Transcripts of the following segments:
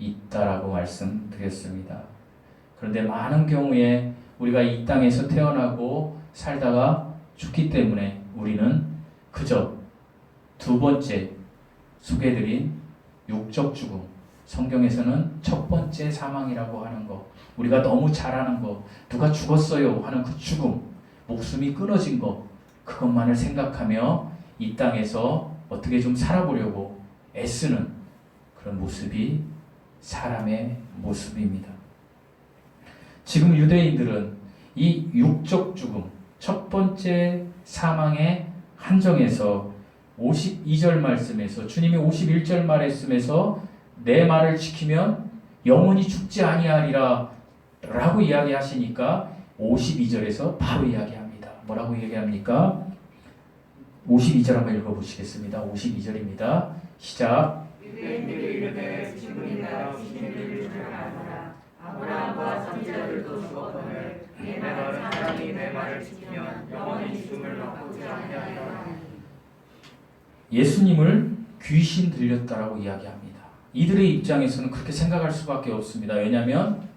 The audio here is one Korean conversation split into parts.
있다라고 말씀드렸습니다. 그런데 많은 경우에 우리가 이 땅에서 태어나고 살다가 죽기 때문에 우리는 그저 두 번째 소개해드린 육적 죽음, 성경에서는 첫 번째 사망이라고 하는 거, 우리가 너무 잘 아는 거, 누가 죽었어요 하는 그 죽음, 목숨이 끊어진 거, 그것만을 생각하며 이 땅에서 어떻게 좀 살아보려고 애쓰는 그런 모습이 사람의 모습입니다. 지금 유대인들은 이 육적 죽음, 첫 번째 사망의 한정에서 52절 말씀에서 주님이 51절 말씀에서 내 말을 지키면 영원히 죽지 아니하리라 라고 이야기하시니까 52절에서 바로 이야기합니다. 뭐라고 얘기합니까? 52절 한번 읽어보시겠습니다. 52절입니다. 시작. 유대인들이 이르되 지금이나 신인들을 줄 아노라. 아브라함과 선지자들도 죽었거늘 내 말은 사람이 내 말을 지키면 영원히 죽음을 맛보지 아니하리라. 예수님을 귀신 들렸다라고 이야기합니다. 이들의 입장에서는 그렇게 생각할 수밖에 없습니다. 왜냐하면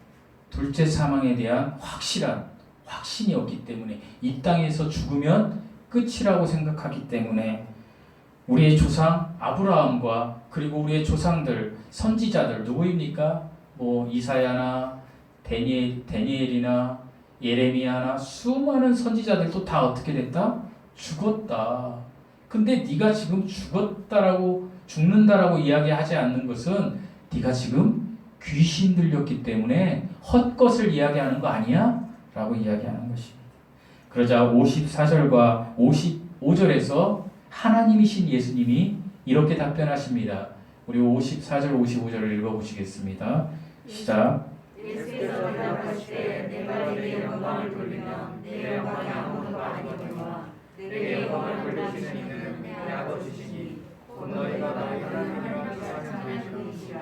둘째 사망에 대한 확신이 없기 때문에 이 땅에서 죽으면 끝이라고 생각하기 때문에 우리의 조상 아브라함과 그리고 우리의 조상들 선지자들 누구입니까? 뭐 이사야나 다니엘이나 예레미야나 수많은 선지자들도 다 어떻게 됐다? 죽었다. 근데 네가 지금 죽는다라고 이야기하지 않는 것은 네가 지금 귀신 들렸기 때문에 헛것을 이야기하는 거 아니야? 라고 이야기하는 것입니다. 그러자 54절과 55절에서 하나님이신 예수님이 이렇게 답변하십니다. 우리 54절 55절을 읽어보시겠습니다. 시작. 예수께서 대답하시되 내가 네게 영광을 돌리면 네 영광이 아무것도 아니거니와 내게 영광을 돌리시는 이는 내 아버지시니 곧 너희가 나를 하나님과 찬양하는 분이시라.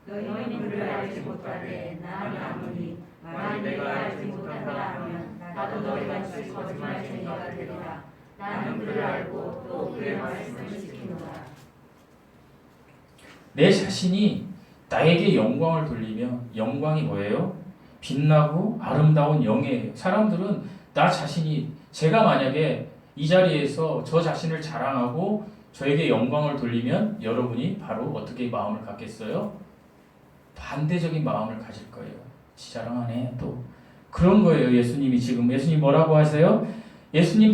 너희는 그를 알지 못하되 나는 아노니 만일 내가 알지 못한다 하면 나도 너희같이 거짓말쟁이가 되리라. 나는 그를 알고 또 그의 말씀을 지키노라. 내 자신이 나에게 영광을 돌리면 영광이 뭐예요? 빛나고 아름다운 영예예요. 사람들은 나 자신이 제가 만약에 이 자리에서 저 자신을 자랑하고 저에게 영광을 돌리면 여러분이 바로 어떻게 마음을 갖겠어요? 반대적인 마음을 가질 거예요. 지 자랑하네 또. 그런 거예요. 예수님 뭐라고 하세요? 예수님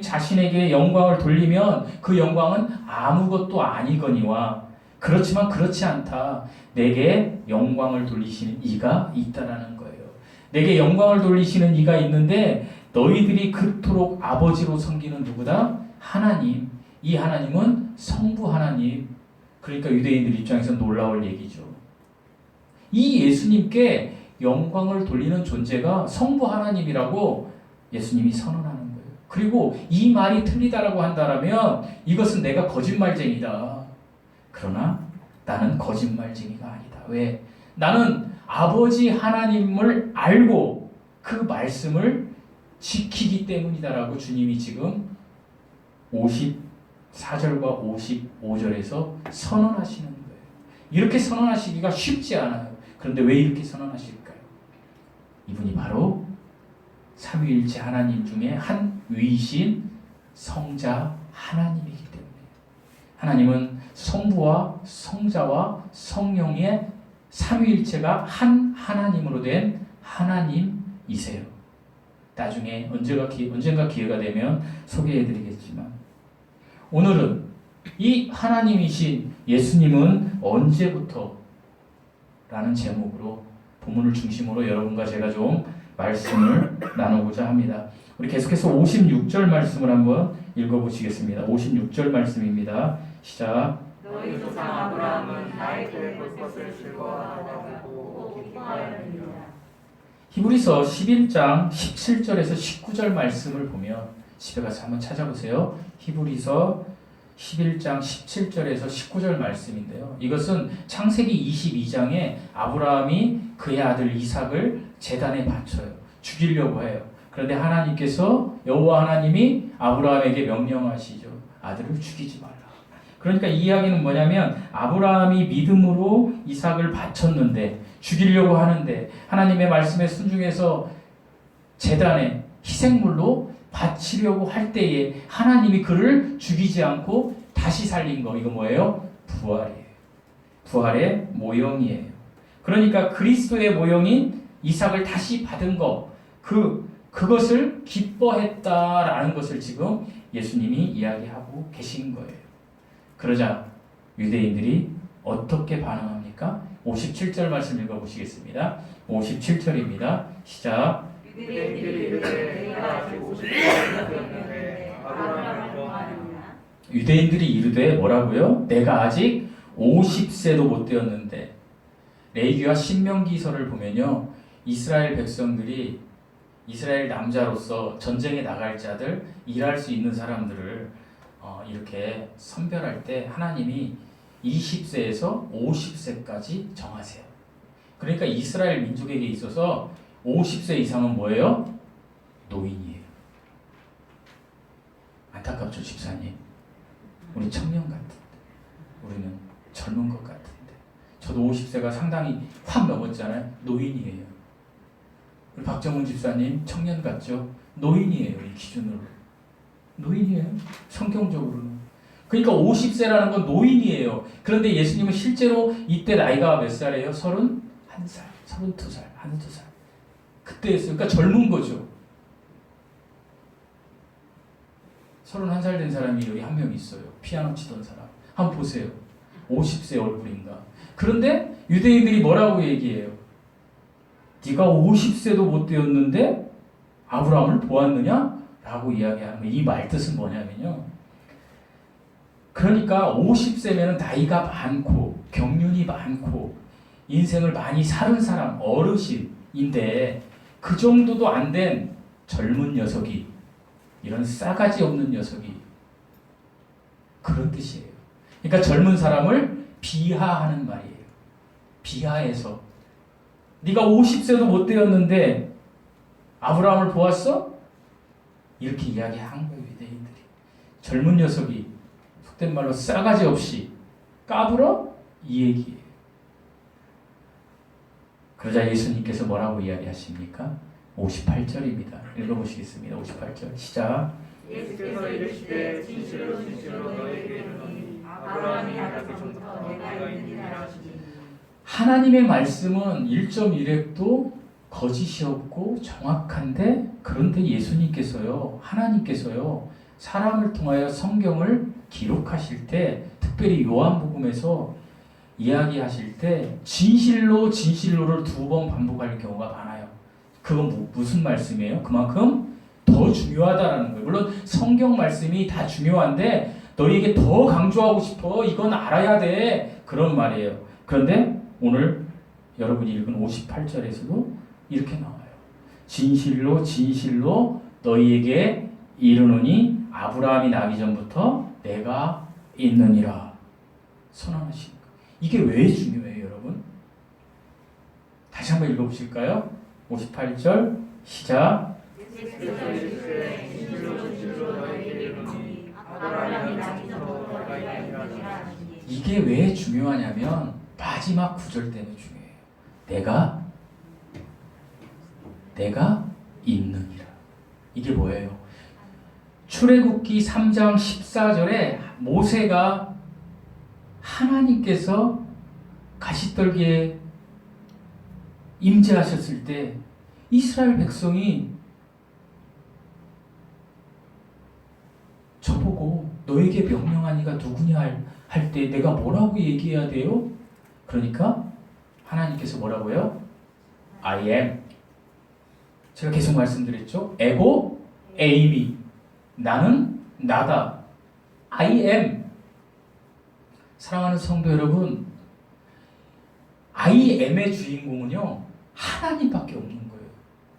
자신에게 영광을 돌리면 그 영광은 아무것도 아니거니와 그렇지만 그렇지 않다. 내게 영광을 돌리시는 이가 있다라는 거예요. 내게 영광을 돌리시는 이가 있는데 너희들이 그토록 아버지로 섬기는 누구다? 하나님. 이 하나님은 성부 하나님. 그러니까 유대인들 입장에서 놀라울 얘기죠. 이 예수님께 영광을 돌리는 존재가 성부 하나님이라고 예수님이 선언하는 거예요. 그리고 이 말이 틀리다라고 한다면 이것은 내가 거짓말쟁이다. 그러나 나는 거짓말쟁이가 아니다. 왜? 나는 아버지 하나님을 알고 그 말씀을 지키기 때문이다라고 주님이 지금 54절과 55절에서 선언하시는 거예요. 이렇게 선언하시기가 쉽지 않아요. 그런데 왜 이렇게 선언하실까요? 이분이 바로 삼위일체 하나님 중에 한 위이신 성자 하나님이기 때문에 하나님은 성부와 성자와 성령의 삼위일체가 한 하나님으로 된 하나님이세요. 나중에 언젠가 기회가 되면 소개해드리겠지만 오늘은 이 하나님이신 예수님은 언제부터? 라는 제목으로 본문을 중심으로 여러분과 제가 좀 말씀을 나누고자 합니다. 우리 계속해서 56절 말씀을 한번 읽어보시겠습니다. 56절 말씀입니다. 시작. 너희 조상 아브라함은 나의 교회 볼 것을 즐거워하고 기뻐하였느니라. 히브리서 11장 17절에서 19절 말씀을 보면 집에 가서 한번 찾아보세요. 히브리서 11장 17절에서 19절 말씀인데요. 이것은 창세기 22장에 아브라함이 그의 아들 이삭을 제단에 바쳐요. 죽이려고 해요. 그런데 하나님께서 여호와 하나님이 아브라함에게 명령하시죠. 아들을 죽이지 말라. 그러니까 이 이야기는 뭐냐면 아브라함이 믿음으로 이삭을 바쳤는데 죽이려고 하는데 하나님의 말씀에 순종해서 제단에 희생물로 바치려고 할 때에 하나님이 그를 죽이지 않고 다시 살린 거. 이거 뭐예요? 부활이에요. 부활의 모형이에요. 그러니까 그리스도의 모형인 이삭을 다시 받은 거. 그것을 기뻐했다라는 것을 지금 예수님이 이야기하고 계신 거예요. 그러자 유대인들이 어떻게 반응합니까? 57절 말씀 읽어보시겠습니다. 57절입니다. 시작. 유대인들이 이르되 내가 아직 50세가 되었는데 아브라함을 보았느냐. 유대인들이 이르되 뭐라고요? 내가 아직 50세도 못 되었는데. 레위기와 신명기서를 보면요, 이스라엘 백성들이 이스라엘 남자로서 전쟁에 나갈 자들, 일할 수 있는 사람들을 이렇게 선별할 때 하나님이 20세에서 50세까지 정하세요. 그러니까 이스라엘 민족에게 있어서 50세 이상은 뭐예요? 노인이에요. 안타깝죠, 집사님. 우리 청년 같은데, 우리는 젊은 것 같은데. 저도 50세가 상당히 확 넘었잖아요. 노인이에요. 우리 박정훈 집사님 청년 같죠? 노인이에요. 이 기준으로. 노인이에요. 성경적으로는. 그러니까 50세라는 건 노인이에요. 그런데 예수님은 실제로 이때 나이가 몇 살이에요? 31살, 32살, 1-2살. 그때였어요. 그러니까 젊은 거죠. 31살 된 사람이 여기 한 명 있어요. 피아노 치던 사람. 한번 보세요. 50세 얼굴인가. 그런데 유대인들이 뭐라고 얘기해요? 네가 50세도 못 되었는데 아브라함을 보았느냐? 라고 이야기하는 거예요. 이 말 뜻은 뭐냐면요, 그러니까 50세면 나이가 많고 경륜이 많고 인생을 많이 살은 사람, 어르신인데 그 정도도 안 된 젊은 녀석이, 이런 싸가지 없는 녀석이, 그런 뜻이에요. 그러니까 젊은 사람을 비하하는 말이에요. 비하해서 네가 50세도 못 되었는데 아브라함을 보았어? 이렇게 이야기한 거예요. 유대인들이. 젊은 녀석이 속된 말로 싸가지 없이 까불어? 이 얘기예요. 그러자 예수님께서 뭐라고 이야기하십니까? 58절입니다. 읽어보시겠습니다. 58절 시작. 예수께서 이르시되 진실로 진실로 너희에게 이르노니 아브라함이 나기 전부터 내가 있느니라 하시니. 하나님의 말씀은 1.1획도 거짓이 없고 정확한데, 그런데 예수님께서요, 하나님께서요, 사람을 통하여 성경을 기록하실 때, 특별히 요한복음에서 이야기하실 때 진실로 진실로를 2번 반복할 경우가 많아요. 그건 무슨 말씀이에요? 그만큼 더 중요하다라는 거예요. 물론 성경 말씀이 다 중요한데 너희에게 더 강조하고 싶어. 이건 알아야 돼. 그런 말이에요. 그런데 오늘 여러분이 읽은 58절에서도 이렇게 나와요. 진실로 진실로 너희에게 이르노니 아브라함이 나기 전부터 내가 있느니라 선언하신 거. 이게 왜 중요해요, 여러분? 다시 한번 읽어보실까요? 58절 시작. 예수께서 이르시되 진실로 진실로 너희에게 이르노니 아브라함이 나기 전부터 내가 있느니라 하시니. 이게 왜 중요하냐면 마지막 구절 때문에 중요해요. 내가 있느니라. 이게 뭐예요? 출애굽기 3장 14절에 모세가 하나님께서 가시떨기에 임재하셨을 때 이스라엘 백성이 저보고 너에게 명령한 이가 누구냐 할 때 내가 뭐라고 얘기해야 돼요? 그러니까 하나님께서 뭐라고요? I am. 제가 계속 말씀드렸죠? 에고 에이미. 나는 나다. I am. 사랑하는 성도 여러분, I am의 주인공은요, 하나님밖에 없는 거예요.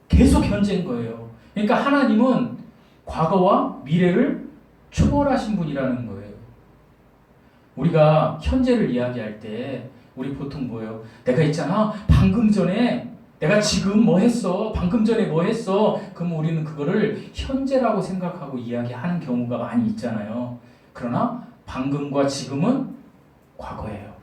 계속 현재인 거예요. 그러니까 하나님은 과거와 미래를 초월하신 분이라는 거예요. 우리가 현재를 이야기할 때 우리 보통 뭐예요? 내가 있잖아, 방금 전에 내가 지금 뭐 했어? 방금 전에 뭐 했어? 그럼 우리는 그거를 현재라고 생각하고 이야기하는 경우가 많이 있잖아요. 그러나 방금과 지금은 과거예요.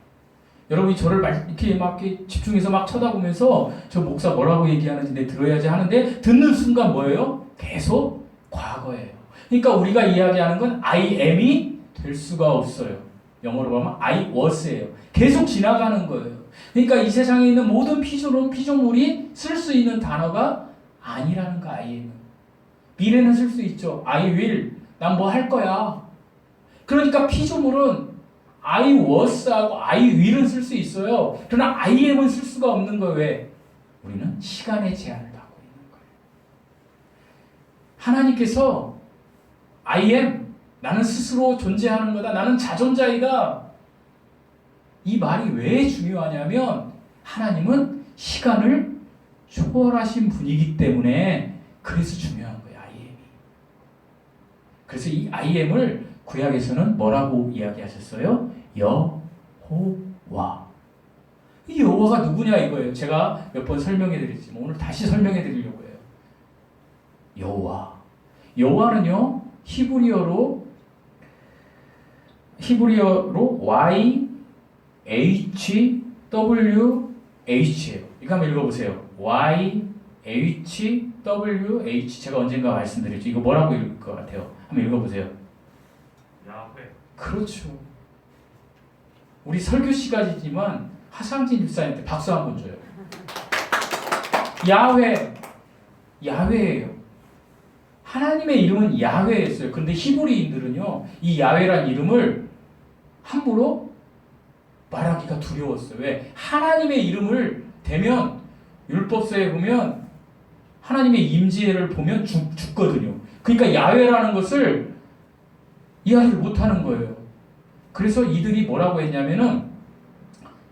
여러분이 저를 이렇게 막 이렇게 집중해서 막 쳐다보면서 저 목사 뭐라고 얘기하는지 내 들어야지 하는데 듣는 순간 뭐예요? 계속 과거예요. 그러니까 우리가 이야기하는 건 I am이 될 수가 없어요. 영어로 보면 I was예요. 계속 지나가는 거예요. 그러니까 이 세상에 있는 모든 피조물이 쓸 수 있는 단어가 아니라는 거 I am은. 미래는 쓸 수 있죠. I will. 난 뭐 할 거야. 그러니까 피조물은 I was하고 I will은 쓸 수 있어요. 그러나 I am은 쓸 수가 없는 거예요. 왜? 우리는 시간의 제한을 받고 있는 거예요. 하나님께서 I am, 나는 스스로 존재하는 거다. 나는 자존자이다. 이 말이 왜 중요하냐면 하나님은 시간을 초월하신 분이기 때문에 그래서 중요한 거예요. I am이. 그래서 이 I am을 구약에서는 뭐라고 이야기하셨어요? 여호와. 이 여호와가 누구냐 이거예요. 제가 몇 번 설명해 드렸지만 오늘 다시 설명해 드리려고 해요. 여호와. 여호와는요 히브리어로 Y H W H예요. 이거 한번 읽어보세요. Y H W H. 제가 언젠가 말씀드렸죠. 이거 뭐라고 읽을 것 같아요? 한번 읽어보세요. 야훼. 그렇죠. 우리 설교 시간이지만 하상진 집사님한테 박수 한번 줘요. 야훼. 야훼예요. 하나님의 이름은 야훼였어요. 그런데 히브리인들은요, 이 야훼란 이름을 함부로 말하기가 두려웠어요. 왜? 하나님의 이름을 대면 율법서에 보면 하나님의 임재를 보면 죽거든요. 그러니까 야훼라는 것을 이해를 못하는 거예요. 그래서 이들이 뭐라고 했냐면은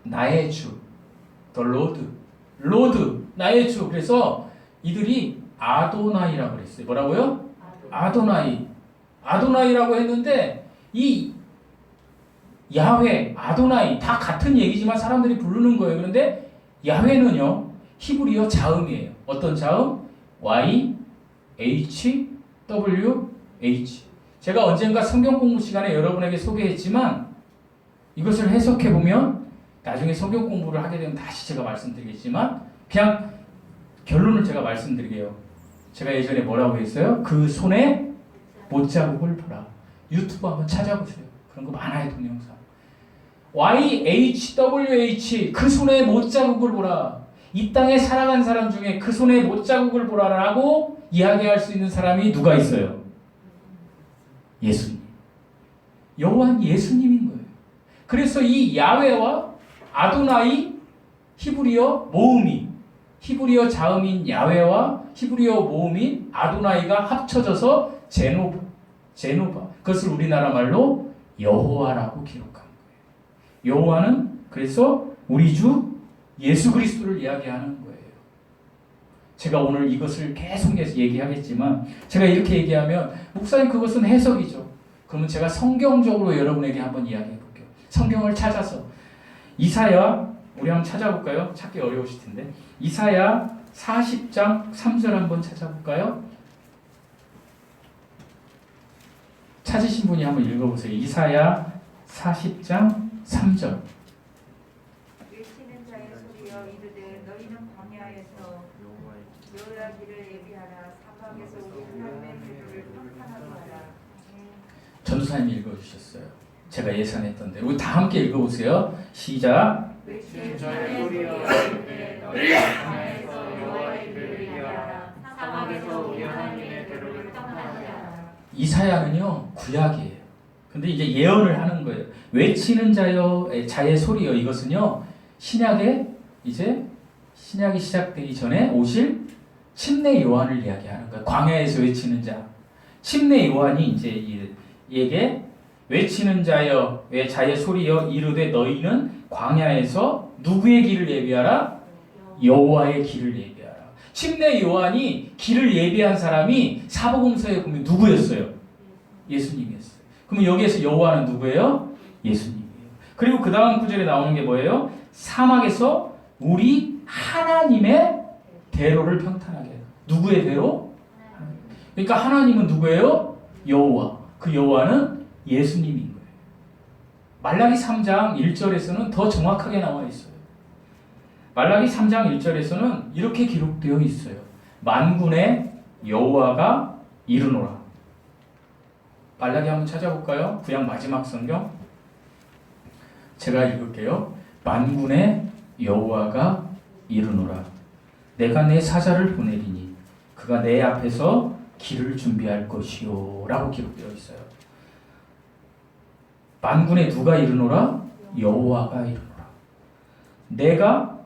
나의 주, the Lord, 나의 주. 그래서 이들이 아도나이라고 그랬어요. 뭐라고요? 아도나이라고 했는데 이 야훼, 아도나이 다 같은 얘기지만 사람들이 부르는 거예요. 그런데 야훼는요 히브리어 자음이에요. 어떤 자음? Y, H, W, H. 제가 언젠가 성경 공부 시간에 여러분에게 소개했지만 이것을 해석해 보면 나중에 성경 공부를 하게 되면 다시 제가 말씀드리겠지만 그냥 결론을 제가 말씀드릴게요. 제가 예전에 뭐라고 했어요? 그 손에 못자국을 보라. 유튜브 한번 찾아보세요. 그런 거 많아요. 동영상. YHWH 그 손에 못자국을 보라. 이 땅에 살아간 사람 중에 그 손에 못자국을 보라라고 이야기할 수 있는 사람이 누가 있어요? 예수님. 여호와는 예수님인 거예요. 그래서 이 야훼와 아도나이 히브리어 모음이 히브리어 자음인 야훼와 히브리어 모음인 아도나이가 합쳐져서 제노바. 그것을 우리나라 말로 여호와라고 기록한 거예요. 여호와는 그래서 우리 주 예수 그리스도를 이야기하는 거예요. 제가 오늘 이것을 계속해서 얘기하겠지만 제가 이렇게 얘기하면 목사님 그것은 해석이죠. 그러면 제가 성경적으로 여러분에게 한번 이야기해 볼게요. 성경을 찾아서 이사야 우리 한번 찾아볼까요? 찾기 어려우실 텐데 이사야 40장 3절 한번 찾아볼까요? 찾으신 분이 한번 읽어보세요. 이사야 40장 3절. 외치는 자의 소리여 이르되 너희는 광야에서 여호와 길을 예비하라. 사막에서 우리 하나님의 길을 평탄하게 하라. 전도사님이 읽어주셨어요. 제가 예상했던 대로. 우리 다 함께 읽어보세요. 시작. 외치는 자의 소리여 이르되 너희는 광야에서 여호와의 길을 예비하라. 사막에서 우리 하나님의 길을 평탄하게 하라. 이사야는요 구약이에요. 근데 이제 예언을 하는 거예요. 외치는 자의 소리요. 이것은요 신약에 이제 신약이 시작되기 전에 오실 침례 요한을 이야기하는 거예요. 광야에서 외치는 자. 침례 요한이 이제 얘게 외치는 자의 소리여 이르되 너희는 광야에서 누구의 길을 예비하라? 여호와의 길을 예비하라. 침례 요한이 길을 예비한 사람이 사복음서에 보면 누구였어요? 예수님이었어요. 그럼 여기에서 여호와는 누구예요? 예수님이에요. 그리고 그 다음 구절에 나오는 게 뭐예요? 사막에서 우리 하나님의 대로를 평탄하게 해라. 누구의 대로? 그러니까 하나님은 누구예요? 여호와. 그 여호와는 예수님인 거예요. 말라기 3장 1절에서는 더 정확하게 나와 있어요. 말라기 3장 1절에서는 이렇게 기록되어 있어요. 만군의 여호와가 이르노라. 말라기 한번 찾아볼까요? 구약 마지막 성경. 제가 읽을게요. 만군의 여호와가 이르노라. 내가 내 사자를 보내리니 그가 내 앞에서 길을 준비할 것이요 라고 기록되어 있어요. 만군의 누가 이르노라? 여호와가 이르노라.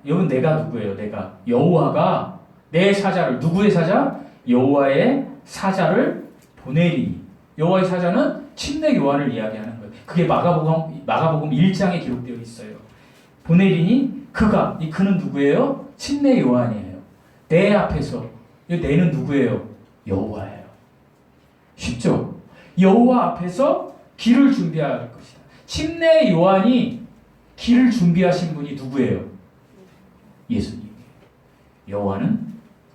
여기 내가 누구예요? 내가 여호와가 내 사자를, 누구의 사자? 여호와의 사자를 보내리니. 여호와의 사자는 침례 요한을 이야기하는 거예요. 그게 마가복음 1장에 기록되어 있어요. 보내리니 그는 누구예요? 침례 요한이에요. 내 앞에서. 이 내는 누구예요? 여호와예요. 쉽죠? 여호와 앞에서 길을 준비할 것이다. 침례 요한이 길을 준비하신 분이 누구예요? 예수님이에요.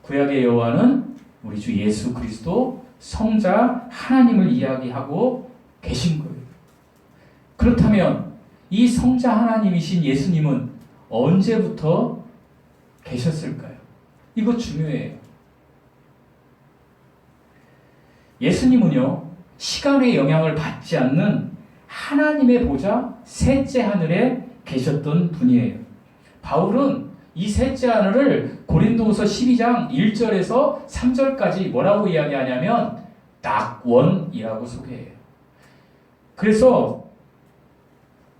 구약의 여호와는 우리 주 예수 그리스도 성자 하나님을 이야기하고 계신 거예요. 그렇다면 이 성자 하나님이신 예수님은 언제부터 계셨을까요? 이거 중요해요. 예수님은요, 시간의 영향을 받지 않는 하나님의 보좌 셋째 하늘에 계셨던 분이에요. 바울은 이 셋째 하늘을 고린도후서 12장 1절에서 3절까지 뭐라고 이야기하냐면 낙원이라고 소개해요. 그래서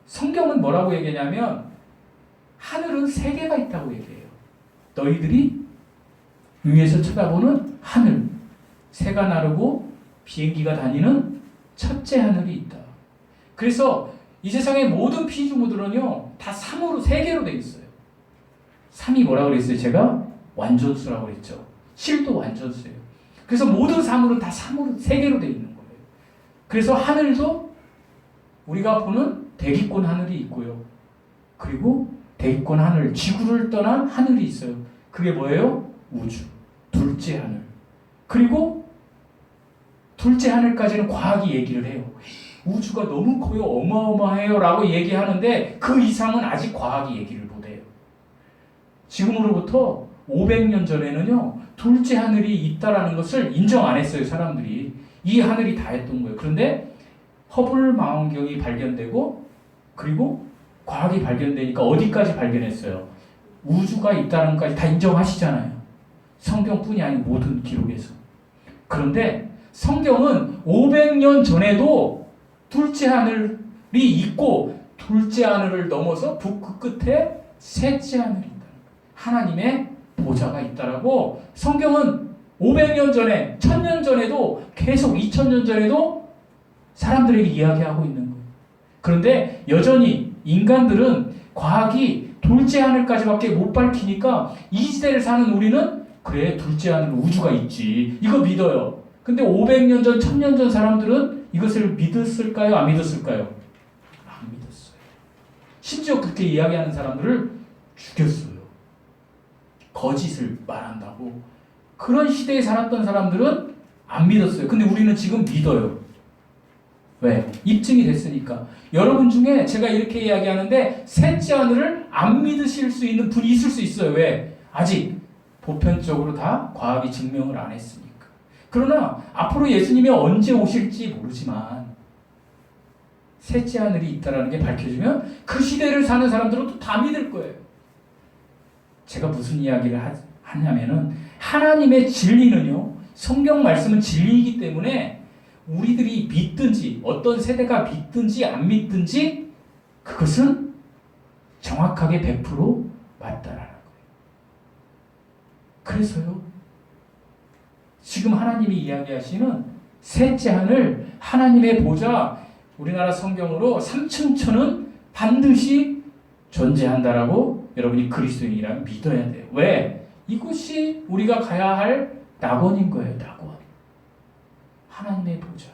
성경은 뭐라고 얘기하냐면 하늘은 세 개가 있다고 얘기해요. 너희들이 위에서 쳐다보는 하늘, 새가 나르고 비행기가 다니는 첫째 하늘이 있다. 그래서 이 세상의 모든 피조물들은요 다 3으로, 3개로 되어 있어요. 3이 뭐라고 그랬어요? 제가 완전수라고 그랬죠. 실도 완전수예요. 그래서 모든 사물은 다 3으로, 3개로 되어 있는 거예요. 그래서 하늘도 우리가 보는 대기권 하늘이 있고요. 그리고 대기권 하늘, 지구를 떠난 하늘이 있어요. 그게 뭐예요? 우주, 둘째 하늘. 그리고 둘째 하늘까지는 과학이 얘기를 해요. 우주가 너무 커요, 어마어마해요 라고 얘기하는데 그 이상은 아직 과학이 얘기를 못해요. 지금으로부터 500년 전에는요 둘째 하늘이 있다라는 것을 인정 안 했어요. 사람들이 이 하늘이 다 했던 거예요. 그런데 허블 망원경이 발견되고 그리고 과학이 발견되니까 어디까지 발견했어요? 우주가 있다는 것까지 다 인정하시잖아요. 성경뿐이 아니고 모든 기록에서. 그런데 성경은 500년 전에도 둘째 하늘이 있고 둘째 하늘을 넘어서 북 끝에 셋째 하늘이 있다. 하나님의 보좌가 있다라고 성경은 500년 전에, 1000년 전에도 계속 2000년 전에도 사람들에게 이야기하고 있는 거예요. 그런데 여전히 인간들은 과학이 둘째 하늘까지밖에 못 밝히니까 이 시대를 사는 우리는 그래 둘째 하늘 우주가 있지 이거 믿어요. 근데 500년 전, 1000년 전 사람들은 이것을 믿었을까요? 안 믿었을까요? 안 믿었어요. 심지어 그렇게 이야기하는 사람들을 죽였어요. 거짓을 말한다고. 그런 시대에 살았던 사람들은 안 믿었어요. 근데 우리는 지금 믿어요. 왜? 입증이 됐으니까. 여러분 중에 제가 이렇게 이야기하는데 셋째 하늘을 안 믿으실 수 있는 분이 있을 수 있어요. 왜? 아직 보편적으로 다 과학이 증명을 안 했으니까. 그러나 앞으로 예수님이 언제 오실지 모르지만 셋째 하늘이 있다는 게 밝혀지면 그 시대를 사는 사람들은 또 다 믿을 거예요. 제가 무슨 이야기를 하냐면은 하나님의 진리는요, 성경 말씀은 진리이기 때문에 우리들이 믿든지 어떤 세대가 믿든지 안 믿든지 그것은 정확하게 100% 맞다라는 거예요. 그래서요, 지금 하나님이 이야기하시는 셋째 하늘, 하나님의 보좌, 우리나라 성경으로 삼층천은 반드시 존재한다라고 여러분이 그리스도인이라면 믿어야 돼요. 왜? 이곳이 우리가 가야 할 낙원인 거예요. 낙원. 하나님의 보좌.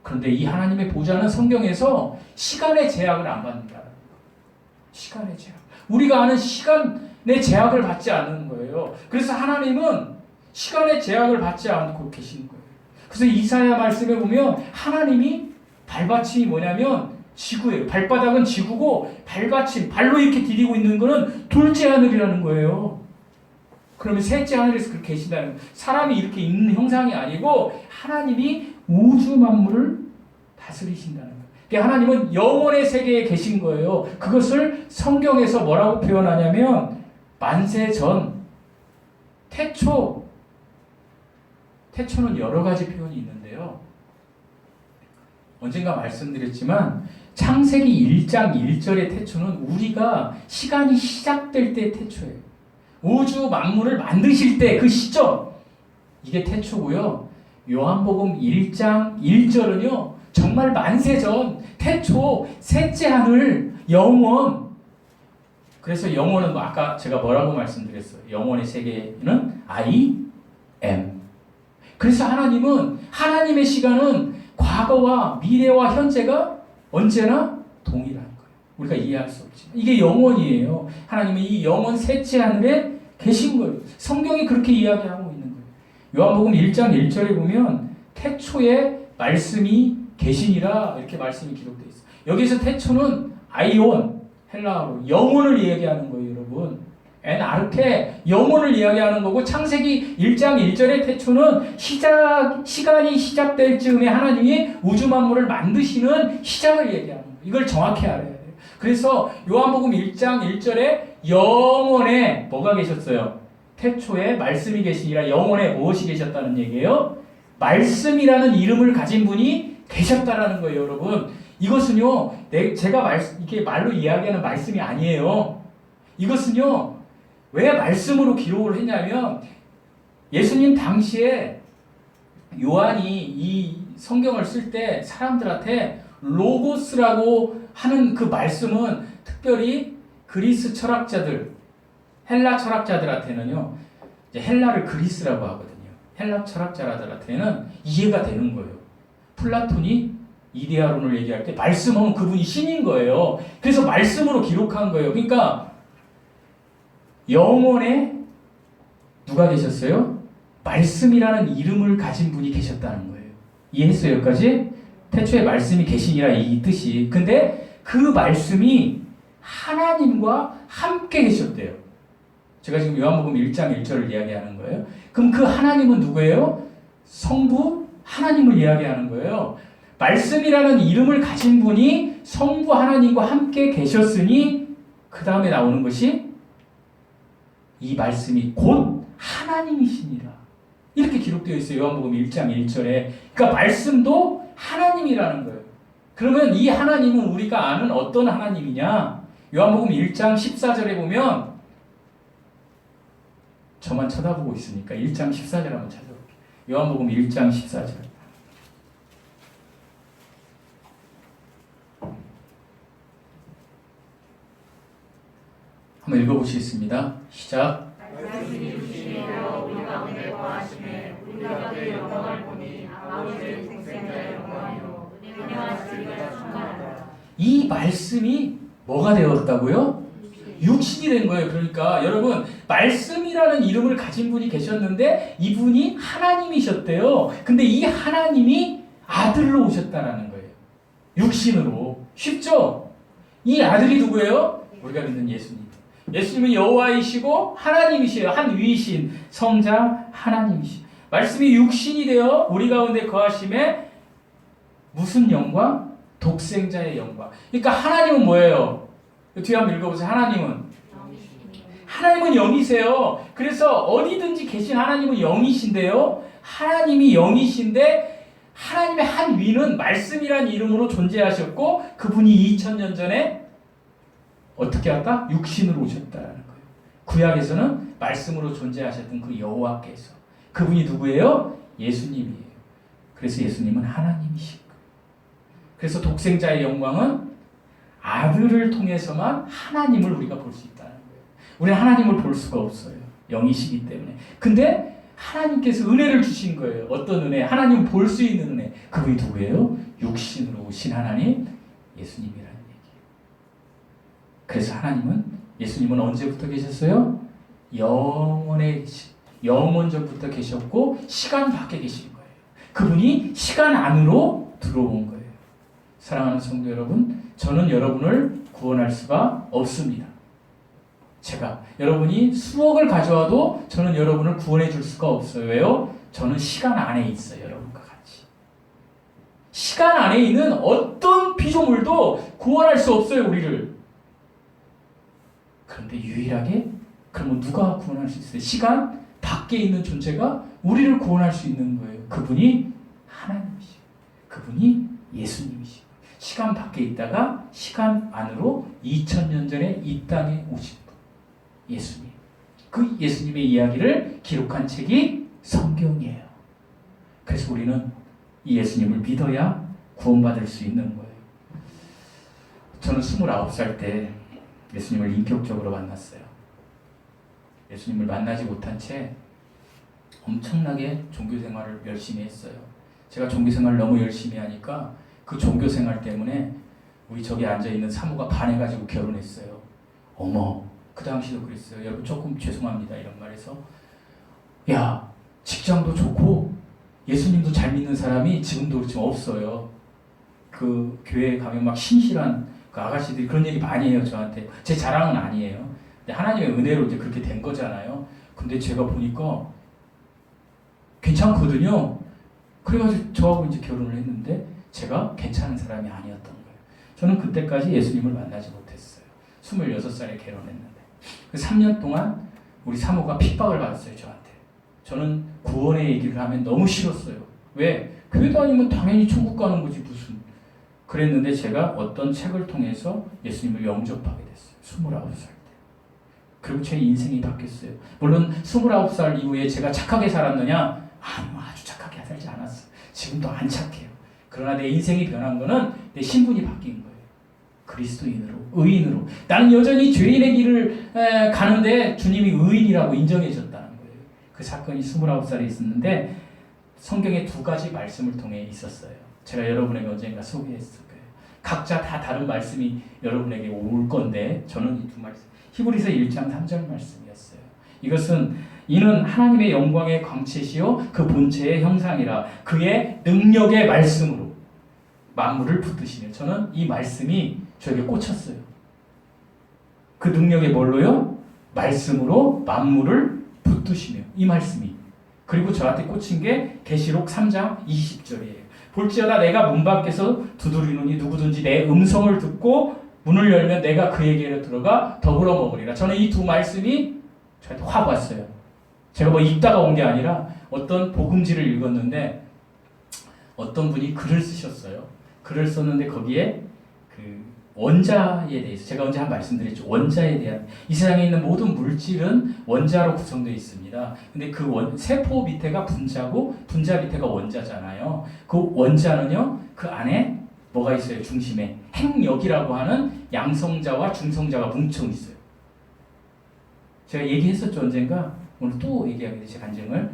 그런데 이 하나님의 보좌는 성경에서 시간의 제약을 안 받는다는 거예요. 시간의 제약. 우리가 아는 시간의 제약을 받지 않는 거예요. 그래서 하나님은 시간의 제약을 받지 않고 계신 거예요. 그래서 이사야 말씀에 보면 하나님이 발받침이 뭐냐면 지구예요. 발바닥은 지구고 발받침, 발로 이렇게 디디고 있는 거는 둘째 하늘이라는 거예요. 그러면 셋째 하늘에서 그렇게 계신다는 거예요. 사람이 이렇게 있는 형상이 아니고 하나님이 우주 만물을 다스리신다는 거예요. 그러니까 하나님은 영원의 세계에 계신 거예요. 그것을 성경에서 뭐라고 표현하냐면 만세 전, 태초는 여러 가지 표현이 있는데요. 언젠가 말씀드렸지만 창세기 1장 1절의 태초는 우리가 시간이 시작될 때 태초예요. 우주 만물을 만드실 때 그 시점, 이게 태초고요. 요한복음 1장 1절은요 정말 만세 전, 태초, 셋째 하늘, 영원. 그래서 영원은 아까 제가 뭐라고 말씀드렸어요? 영원의 세계는 I am. 그래서 하나님은, 하나님의 시간은 과거와 미래와 현재가 언제나 동일한 거예요. 우리가 이해할 수 없지만 이게 영원이에요. 하나님은 이 영원 셋째 하늘에 계신 거예요. 성경이 그렇게 이야기하고 있는 거예요. 요한복음 1장 1절에 보면 태초에 말씀이 계시니라 이렇게 말씀이 기록되어 있어요. 여기서 태초는 아이온, 헬라어로 영혼을 이야기하는 거예요, 여러분. 엔아르케, 영혼을 이야기하는 거고, 창세기 1장 1절의 태초는 시간이 시작될 즈음에 하나님이 우주 만물을 만드시는 시작을 얘기하는 거예요. 이걸 정확히 알아야 돼요. 그래서 요한복음 1장 1절에 영혼에 뭐가 계셨어요? 태초에 말씀이 계시니라. 영혼에 무엇이 계셨다는 얘기예요? 말씀이라는 이름을 가진 분이 계셨다라는 거예요, 여러분. 이것은요, 제가 이렇게 말로 이야기하는 말씀이 아니에요. 이것은요, 왜 말씀으로 기록을 했냐면, 예수님 당시에 요한이 이 성경을 쓸 때 사람들한테 로고스라고 하는 그 말씀은 특별히 그리스 철학자들, 헬라 철학자들한테는요, 이제 헬라를 그리스라고 하거든요. 헬라 철학자들한테는 이해가 되는 거예요. 플라톤이 이데아론을 얘기할 때 말씀하면 그분이 신인 거예요. 그래서 말씀으로 기록한 거예요. 그러니까 영혼에 누가 계셨어요? 말씀이라는 이름을 가진 분이 계셨다는 거예요. 이해했어요, 여기까지? 태초에 말씀이 계시니라 이 뜻이. 근데 그 말씀이 하나님과 함께 계셨대요. 제가 지금 요한복음 1장 1절을 이야기하는 거예요. 그럼 그 하나님은 누구예요? 성부 하나님을 이야기하는 거예요. 말씀이라는 이름을 가진 분이 성부 하나님과 함께 계셨으니 그 다음에 나오는 것이 이 말씀이 곧 하나님이시니라. 이렇게 기록되어 있어요. 요한복음 1장 1절에. 그러니까 말씀도 하나님이라는 거예요. 그러면 이 하나님은 우리가 아는 어떤 하나님이냐? 요한복음 1장 14절에 보면 저만 쳐다보고 있으니까 1장 14절 한번 찾아볼게요. 요한복음 1장 14절. 한번 읽어보시겠습니다. 시작. 말씀이 주시며 우리 가운데 거하시매 우리가 그의 영광을 보니 아버지의 독생자의 영광이요 은혜와 진리가 충만하다. 이 말씀이 뭐가 되었다고요? 육신이 된 거예요. 그러니까 여러분, 말씀이라는 이름을 가진 분이 계셨는데 이분이 하나님이셨대요. 근데 이 하나님이 아들로 오셨다라는 거예요. 육신으로. 쉽죠? 이 아들이 누구예요? 우리가 믿는 예수님. 예수님은 여호와이시고 하나님이시에요. 한 위이신 성자 하나님이시. 말씀이 육신이 되어 우리 가운데 거하심에 무슨 영광? 독생자의 영광. 그러니까 하나님은 뭐예요? 뒤에 한번 읽어보세요. 하나님은 영이세요. 그래서 어디든지 계신 하나님은 영이신데요. 하나님이 영이신데 하나님의 한 위는 말씀이란 이름으로 존재하셨고 그분이 2000년 전에 어떻게 왔다? 육신으로 오셨다라는 거예요. 구약에서는 말씀으로 존재하셨던 그 여호와께서. 그분이 누구예요? 예수님이에요. 그래서 예수님은 하나님이신 거예요. 그래서 독생자의 영광은 아들을 통해서만 하나님을 우리가 볼 수 있다는 거예요. 우리는 하나님을 볼 수가 없어요. 영이시기 때문에. 근데 하나님께서 은혜를 주신 거예요. 어떤 은혜? 하나님을 볼 수 있는 은혜. 그분이 누구예요? 육신으로 오신 하나님, 예수님이라는 얘기예요. 그래서 예수님은 언제부터 계셨어요? 영원 전부터 계셨고 시간 밖에 계신 거예요. 그분이 시간 안으로 들어온 거예요. 사랑하는 성도 여러분, 저는 여러분을 구원할 수가 없습니다. 제가 여러분이 수억을 가져와도 저는 여러분을 구원해 줄 수가 없어요. 왜요? 저는 시간 안에 있어요. 여러분과 같이. 시간 안에 있는 어떤 피조물도 구원할 수 없어요. 우리를. 그런데 유일하게 그러면 누가 구원할 수 있어요? 시간 밖에 있는 존재가 우리를 구원할 수 있는 거예요. 그분이 하나님이시고 그분이 예수님이시고 시간 밖에 있다가 시간 안으로 2000년 전에 이 땅에 오신 분 예수님. 그 예수님의 이야기를 기록한 책이 성경이에요. 그래서 우리는 이 예수님을 믿어야 구원받을 수 있는 거예요. 저는 29살 때 예수님을 인격적으로 만났어요. 예수님을 만나지 못한 채 엄청나게 종교생활을 열심히 했어요. 제가 종교생활을 너무 열심히 하니까 그 종교생활 때문에 우리 저기 앉아있는 사모가 반해가지고 결혼했어요. 어머, 그 당시도 그랬어요. 여러분 조금 죄송합니다 이런 말해서 야 직장도 좋고 예수님도 잘 믿는 사람이 지금도 그렇지만 없어요. 그 교회에 가면 막 신실한 그 아가씨들이 그런 얘기 많이 해요 저한테. 제 자랑은 아니에요. 근데 하나님의 은혜로 이제 그렇게 된 거잖아요. 근데 제가 보니까 괜찮거든요. 그래가지고 저하고 이제 결혼을 했는데 제가 괜찮은 사람이 아니었던 거예요. 저는 그때까지 예수님을 만나지 못했어요. 26살에 결혼했는데 3년 동안 우리 사모가 핍박을 받았어요 저한테. 저는 구원의 얘기를 하면 너무 싫었어요. 왜? 교회 다니면 당연히 천국 가는 거지 무슨. 그랬는데 제가 어떤 책을 통해서 예수님을 영접하게 됐어요. 29살 때. 그리고 제 인생이 바뀌었어요. 물론 29살 이후에 제가 착하게 살았느냐? 아니요, 아주 착하게 살지 않았어요. 지금도 안 착해요. 그러나 내 인생이 변한 거는 내 신분이 바뀐 거예요. 그리스도인으로, 의인으로. 나는 여전히 죄인의 길을 가는데 주님이 의인이라고 인정해 줬다는 거예요. 그 사건이 29살에 있었는데 성경에 2가지 말씀을 통해 있었어요. 제가 여러분에게 언젠가 소개했을 거예요. 각자 다 다른 말씀이 여러분에게 올 건데 저는 이 2 말씀. 히브리서 1장 3절 말씀이었어요. 이것은 이는 하나님의 영광의 광채시요 그 본체의 형상이라 그의 능력의 말씀으로 만물을 붙드시며. 저는 이 말씀이 저에게 꽂혔어요. 그 능력의 뭘로요? 말씀으로 만물을 붙드시며. 이 말씀이. 그리고 저한테 꽂힌 게 계시록 3장 20절이에요. 볼지어다 내가 문 밖에서 두드리노니 누구든지 내 음성을 듣고 문을 열면 내가 그에게로 들어가 더불어 먹으리라. 저는 이 2 말씀이 저한테 확 왔어요. 제가 뭐 읽다가 온 게 아니라 어떤 복음지를 읽었는데 어떤 분이 글을 쓰셨어요. 글을 썼는데 거기에 그 원자에 대해서 제가 언제 한 말씀드렸죠. 원자에 대한 이 세상에 있는 모든 물질은 원자로 구성되어 있습니다. 근데 그 세포 밑에가 분자고 분자 밑에가 원자잖아요. 그 원자는요. 그 안에 뭐가 있어요? 중심에 핵력이라고 하는 양성자와 중성자가 뭉쳐 있어요. 제가 얘기했었죠 언젠가. 오늘 또 얘기하게 되죠 간증을.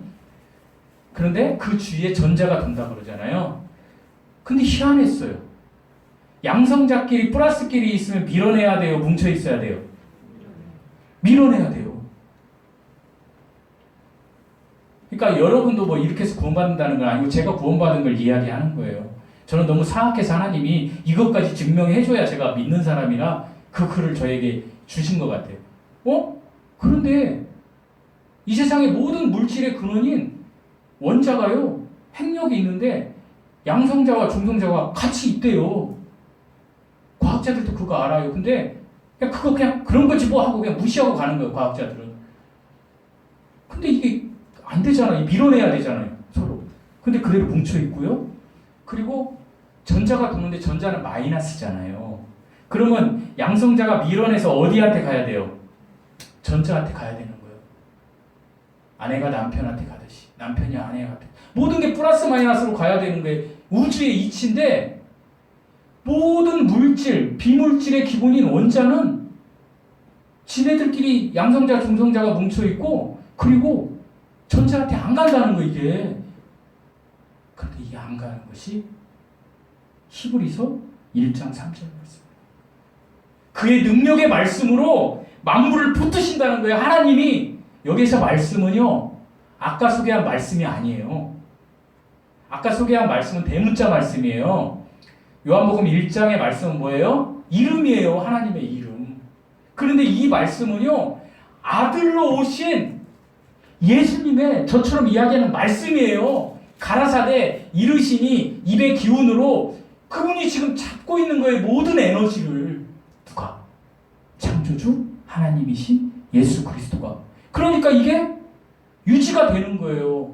그런데 그 주위에 전자가 돈다 그러잖아요. 근데 희한했어요. 양성자끼리 플러스끼리 있으면 밀어내야 돼요? 뭉쳐 있어야 돼요? 밀어내야 돼요. 그러니까 여러분도 뭐 이렇게 해서 구원받는다는 건 아니고 제가 구원받은 걸 이야기하는 거예요. 저는 너무 사악해서 하나님이 이것까지 증명해줘야 제가 믿는 사람이라 그 글을 저에게 주신 것 같아요. 그런데 이 세상의 모든 물질의 근원인 원자가요. 핵력이 있는데 양성자와 중성자가 같이 있대요. 과학자들도 그거 알아요. 근데 그거 그냥 그런 거지 뭐 하고 그냥 무시하고 가는 거예요. 과학자들은. 근데 이게 안 되잖아요. 밀어내야 되잖아요. 서로. 근데 그대로 뭉쳐 있고요. 그리고 전자가 도는데 전자는 마이너스잖아요. 그러면 양성자가 밀어내서 어디한테 가야 돼요? 전자한테 가야 되는 거예요. 아내가 남편한테 가듯이 남편이 아내한테. 모든 게 플러스 마이너스로 가야 되는 게 우주의 이치인데 모든 물질, 비물질의 기본인 원자는 지네들끼리 양성자, 중성자가 뭉쳐있고 그리고 전자한테 안 간다는 거 이게. 그런데 이게 안 가는 것이 히브리서 1장 3절 말씀. 그의 능력의 말씀으로 만물을 붙드신다는 거예요. 하나님이. 여기서 말씀은요. 아까 소개한 말씀이 아니에요. 아까 소개한 말씀은 대문자 말씀이에요. 요한복음 1장의 말씀은 뭐예요? 이름이에요. 하나님의 이름. 그런데 이 말씀은요, 아들로 오신 예수님의 저처럼 이야기하는 말씀이에요. 가라사대 이르시니 입의 기운으로 그분이 지금 잡고 있는 거예요. 모든 에너지를. 누가? 창조주 하나님이신 예수 그리스도가. 그러니까 이게 유지가 되는 거예요.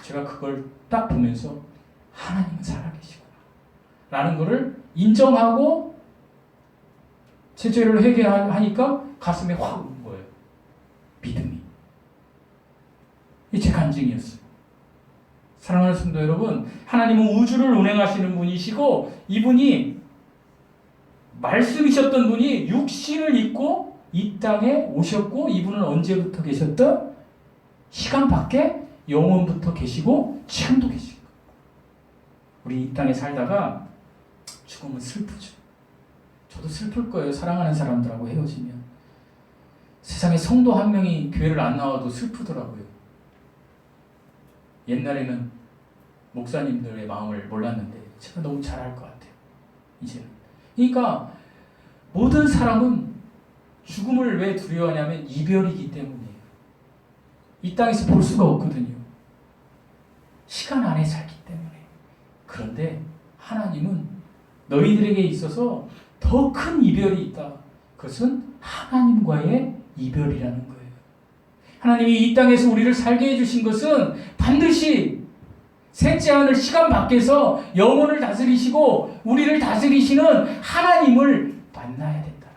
제가 그걸 딱 보면서 하나님은 살아계시구나 라는 거를 인정하고 제 죄를 회개하니까 가슴에 확 오는 거예요. 믿음이. 이게 제 간증이었어요. 사랑하는 성도 여러분, 하나님은 우주를 운행하시는 분이시고 이분이 말씀이셨던 분이 육신을 입고 이 땅에 오셨고 이분은 언제부터 계셨다? 시간 밖에 영원부터 계시고 지금도 계시고. 우리 이 땅에 살다가 죽으면 슬프죠. 저도 슬플 거예요. 사랑하는 사람들하고 헤어지면. 세상에 성도 한 명이 교회를 안 나와도 슬프더라고요. 옛날에는 목사님들의 마음을 몰랐는데 제가 너무 잘 알 것 같아요. 이제는. 그러니까 모든 사람은 죽음을 왜 두려워하냐면 이별이기 때문이에요. 이 땅에서 볼 수가 없거든요. 시간 안에 살기 때문에. 그런데 하나님은 너희들에게 있어서 더 큰 이별이 있다. 그것은 하나님과의 이별이라는 거예요. 하나님이 이 땅에서 우리를 살게 해주신 것은 반드시 셋째 하늘 시간 밖에서 영혼을 다스리시고 우리를 다스리시는 하나님을 만나야 된다.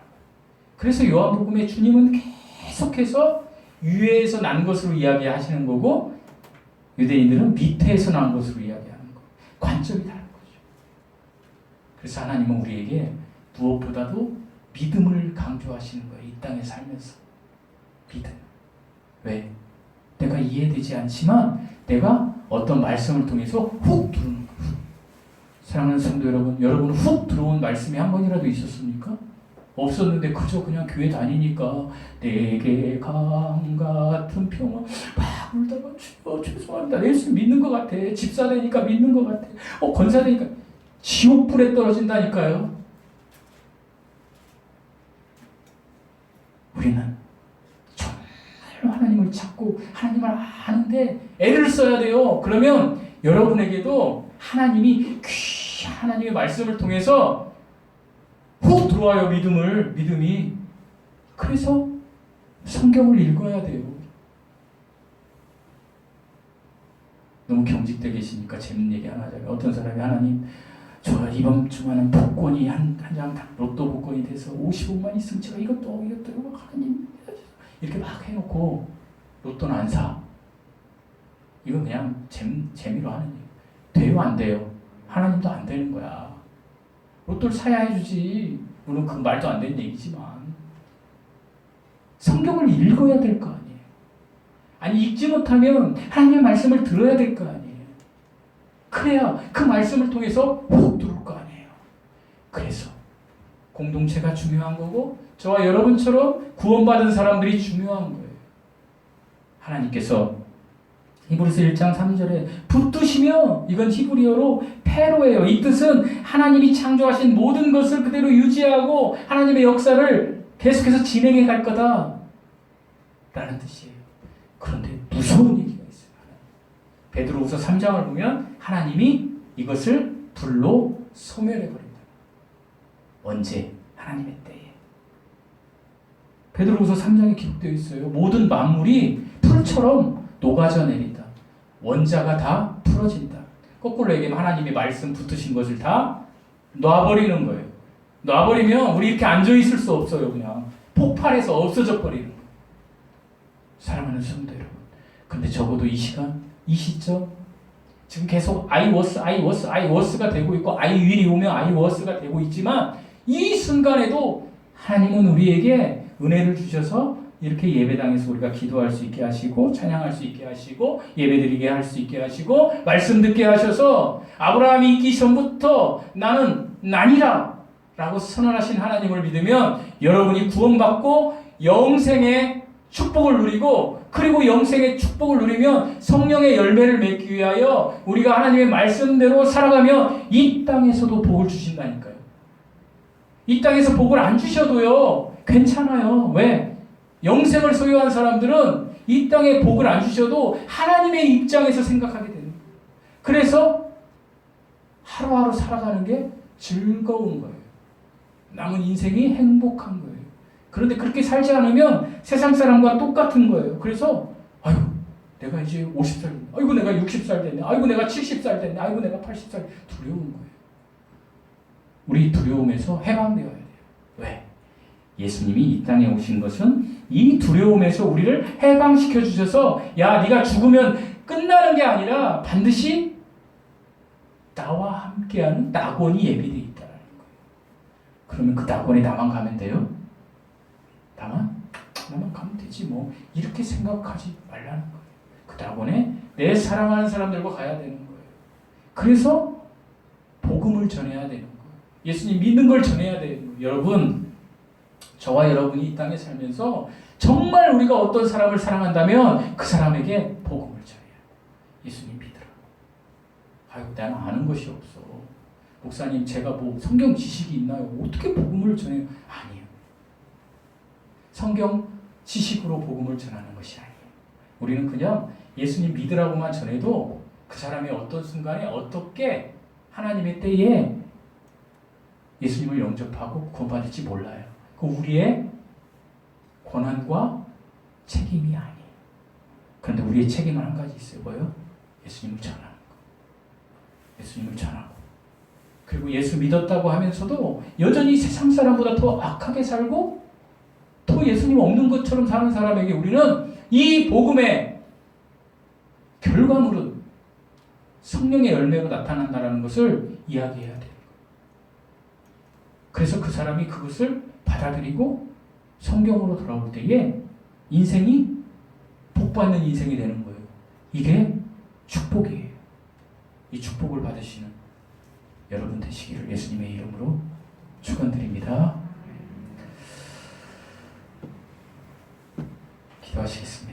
그래서 요한복음에 주님은 계속해서 위에서 난 것으로 이야기하시는 거고 유대인들은 밑에서 난 것으로 이야기하는 거. 관점이 다른 거죠. 그래서 하나님은 우리에게 무엇보다도 믿음을 강조하시는 거예요. 이 땅에 살면서. 믿음. 왜? 내가 이해되지 않지만 내가 어떤 말씀을 통해서 훅 들어오는 거예요. 사랑하는 성도 여러분, 여러분 훅 들어온 말씀이 한 번이라도 있었습니까? 없었는데 그저 그냥 교회 다니니까 내게 강 같은 평화 막 울다가 주여 죄송합니다. 예수 믿는 것 같아. 집사 되니까 믿는 것 같아. 권사 되니까 지옥불에 떨어진다니까요. 우리는 정말 하나님을 찾고 하나님을 아는데 애를 써야 돼요. 그러면 여러분에게도 하나님이 귀한 하나님의 말씀을 통해서 훅 들어와요. 믿음이. 그래서 성경을 읽어야 돼요. 너무 경직되어 계시니까 재밌는 얘기 하나 하자면 어떤 사람이 하나님 저 이번 주간은 복권이 한 장 로또 복권이 돼서 50억만 있으면 제가 이것도 하나님 이렇게 막 해놓고 로또는 안 사. 이건 그냥 재미로 하는 얘기. 돼요 안 돼요? 하나님도 안 되는 거야. 로또를 사야 해주지. 물론 그 말도 안 되는 얘기지만 성경을 읽어야 될 거 아니에요. 아니 읽지 못하면 하나님의 말씀을 들어야 될 거 아니에요. 그래야 그 말씀을 통해서 훅 들어올 거 아니에요. 그래서 공동체가 중요한 거고 저와 여러분처럼 구원받은 사람들이 중요한 거예요. 하나님께서 히브리서 1장 3절에 붙드시며 이건 히브리어로 페로예요. 이 뜻은 하나님이 창조하신 모든 것을 그대로 유지하고 하나님의 역사를 계속해서 진행해 갈 거다 라는 뜻이에요. 그런데 무서운 얘기가 있어요. 베드로후서 3장을 보면 하나님이 이것을 불로 소멸해 버린다. 언제? 하나님의 때에. 베드로후서 3장에 기록되어 있어요. 모든 만물이 풀처럼 녹아져 내린다. 원자가 다 풀어진다. 거꾸로 얘기하면 하나님이 말씀 붙으신 것을 다 놔버리는 거예요. 놔버리면 우리 이렇게 앉아있을 수 없어요. 그냥 폭발해서 없어져 버리는 거예요. 사랑하는 성도 여러분, 근데 적어도 이 시간, 이 시점 지금 계속 I was가 되고 있고 I will이 오면 I was가 되고 있지만 이 순간에도 하나님은 우리에게 은혜를 주셔서 이렇게 예배당에서 우리가 기도할 수 있게 하시고 찬양할 수 있게 하시고 예배드리게 할 수 있게 하시고 말씀 듣게 하셔서 아브라함이 있기 전부터 나는 나니라 라고 선언하신 하나님을 믿으면 여러분이 구원받고 영생에 축복을 누리고 그리고 영생의 축복을 누리면 성령의 열매를 맺기 위하여 우리가 하나님의 말씀대로 살아가면 이 땅에서도 복을 주신다니까요. 이 땅에서 복을 안 주셔도요 괜찮아요. 왜? 영생을 소유한 사람들은 이 땅에 복을 안 주셔도 하나님의 입장에서 생각하게 되는 거예요. 그래서 하루하루 살아가는 게 즐거운 거예요. 남은 인생이 행복한 거예요. 그런데 그렇게 살지 않으면 세상 사람과 똑같은 거예요. 그래서 아이고 내가 이제 50살 됐네. 아이고 내가 60살 됐네. 아이고 내가 70살 됐네. 아이고 내가 80살. 두려운 거예요. 우리 두려움에서 해방되어야 돼요. 왜? 예수님이 이 땅에 오신 것은 이 두려움에서 우리를 해방시켜 주셔서 야 네가 죽으면 끝나는 게 아니라 반드시 나와 함께하는 낙원이 예비되어 있다는 거예요. 그러면 그 낙원에 나만 가면 돼요? 나만 가면 되지 뭐 이렇게 생각하지 말라는 거예요. 그 낙원에 내 사랑하는 사람들과 가야 되는 거예요. 그래서 복음을 전해야 되는 거예요. 예수님 믿는 걸 전해야 되는 거예요. 여러분 저와 여러분이 이 땅에 살면서 정말 우리가 어떤 사람을 사랑한다면 그 사람에게 복음을 전해야 돼요. 예수님 믿으라. 아이고 나는 아는 것이 없어. 목사님 제가 뭐 성경 지식이 있나요? 어떻게 복음을 전해요? 아니에요. 성경 지식으로 복음을 전하는 것이 아니에요. 우리는 그냥 예수님 믿으라고만 전해도 그 사람이 어떤 순간에 어떻게 하나님의 때에 예수님을 영접하고 구원받을지 몰라요. 그 우리의 권한과 책임이 아니에요. 그런데 우리의 책임은 한 가지 있어요. 뭐요? 예수님을 전하는 거. 예수님을 전하고 그리고 예수 믿었다고 하면서도 여전히 세상 사람보다 더 악하게 살고 또 예수님 없는 것처럼 사는 사람에게 우리는 이 복음의 결과물은 성령의 열매로 나타난다는 것을 이야기해야 돼요. 그래서 그 사람이 그것을 받아들이고 성경으로 돌아올 때에 인생이 복받는 인생이 되는 거예요. 이게 축복이에요. 이 축복을 받으시는 여러분 되시기를 예수님의 이름으로 축원드립니다. 기도하시겠습니다.